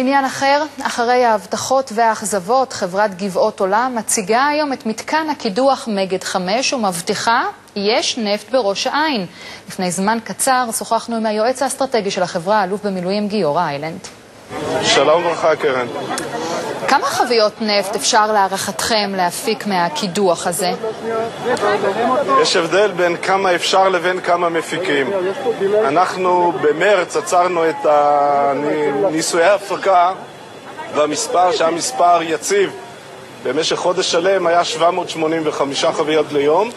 עניין אחר, אחרי ההבטחות והאכזבות, חברת גבעות עולם מציגה היום את מתקן הקידוח מגד 5 ומבטיחה יש נפט בראש העין. לפני זמן קצר שוחחנו עם היועץ האסטרטגי של החברה, אלוף במילואים גיורא איילנד. שלום וברכה קרן. כמה חביות נפט אפשר להערכתכם להפיק מהקידוח הזה? יש הבדל בין כמה אפשר לבין כמה מפיקים. אנחנו במרץ עצרנו את ניסויי ההפקה, והמספר שהיה מספר יציב במשך חודש שלם היה 785 חביות ליום.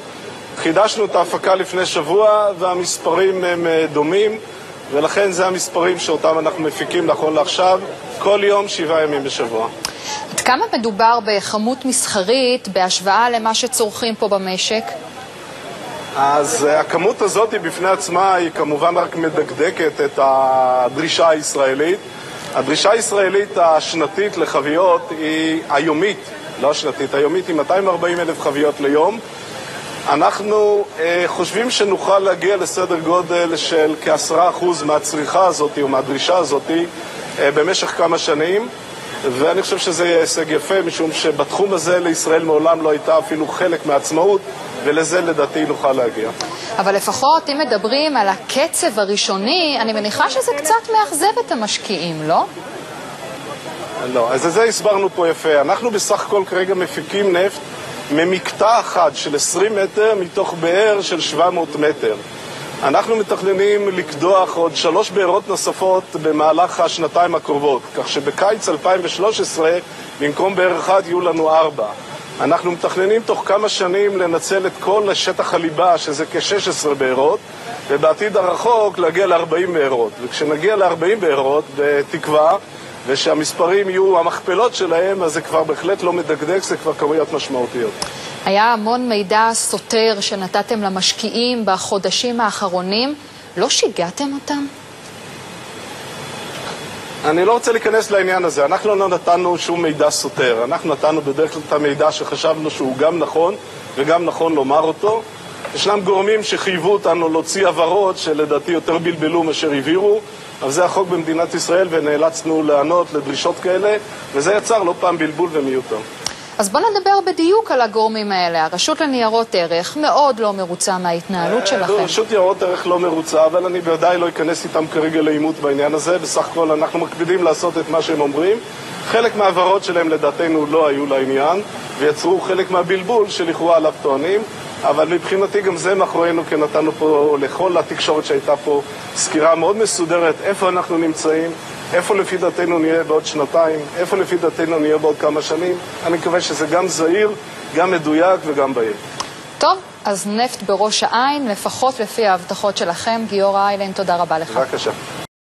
חידשנו את ההפקה לפני שבוע והמספרים הם דומים, ולכן זה המספרים שאותם אנחנו מפיקים נכון לעכשיו, כל יום 7 ימים בשבוע. עד כמה מדובר בכמות מסחרית בהשוואה למה שצורכים פה במשק? אז הכמות הזאת בפני עצמה היא כמובן רק מדקדקת את הדרישה הישראלית. הדרישה הישראלית השנתית לחביות היא היומית, לא השנתית, היומית היא 240,000 חביות ליום. אנחנו חושבים שנוכל להגיע לסדר גודל של כ10% מהצריכה הזאת או מהדרישה הזאת במשך כמה שנים, ואני חושב שזה יהיה הישג יפה, משום שבתחום הזה לישראל מעולם לא הייתה אפילו חלק מהעצמאות, ולזה לדעתי נוכל להגיע. אבל לפחות אם מדברים על הקצב הראשוני, אני מניחה שזה קצת מאכזב את המשקיעים, לא? לא, אז זה הסברנו פה יפה. אנחנו בסך הכל כרגע מפיקים נפט ממקטע אחד של 20 מטר מתוך באר של 700 מטר. אנחנו מתכננים לקדוח עוד 3 בארות נוספות במהלך השנתיים הקרובות, כך שבקיץ 2013 במקום באר אחד יהיו לנו 4. אנחנו מתכננים תוך כמה שנים לנצל את כל שטח הליבה, שזה כ-16 בארות, ובעתיד הרחוק להגיע ל-40 בארות. וכשנגיע ל-40 בארות, בתקווה, ושהמספרים יהיו המכפלות שלהם, אז זה כבר בהחלט לא מדקדק, זה כבר כמויות משמעותיות. היה המון מידע סותר שנתתם למשקיעים בחודשים האחרונים. לא שיגעתם אותם? אני לא רוצה להיכנס לעניין הזה. אנחנו לא נתנו שום מידע סותר. אנחנו נתנו בדרך כלל את המידע שחשבנו שהוא גם נכון, וגם נכון לומר אותו. ישנם גורמים שחייבו אותנו להוציא הבהרות שלדעתי יותר בלבלו מאשר הבהירו, אבל זה החוק במדינת ישראל ונאלצנו לענות לדרישות כאלה, וזה יצר לא פעם בלבול ומיותר. אז בוא נדבר בדיוק על הגורמים האלה. הרשות לניירות ערך מאוד לא מרוצה מההתנהלות שלכם. רשות ניירות ערך לא מרוצה, אבל אני בוודאי לא אכנס איתם כרגע לעימות בעניין הזה. בסך הכל אנחנו מקפידים לעשות את מה שהם אומרים. חלק מהעברות שלהם לדעתנו לא היו לעניין, ויצרו חלק מהבלבול שלכאורה עליו טוענים, אבל מבחינתי גם זה מאחורינו, כי נתנו פה לכל התקשורת שהייתה פה סקירה מאוד מסודרת איפה אנחנו נמצאים, איפה לפי דעתנו נהיה בעוד שנתיים, איפה לפי דעתנו נהיה בעוד כמה שנים. אני מקווה שזה גם זהיר, גם מדויק וגם בהיר. טוב, אז נפט בראש העין, לפחות לפי ההבטחות שלכם. גיורא איילנד, תודה רבה לך. בבקשה.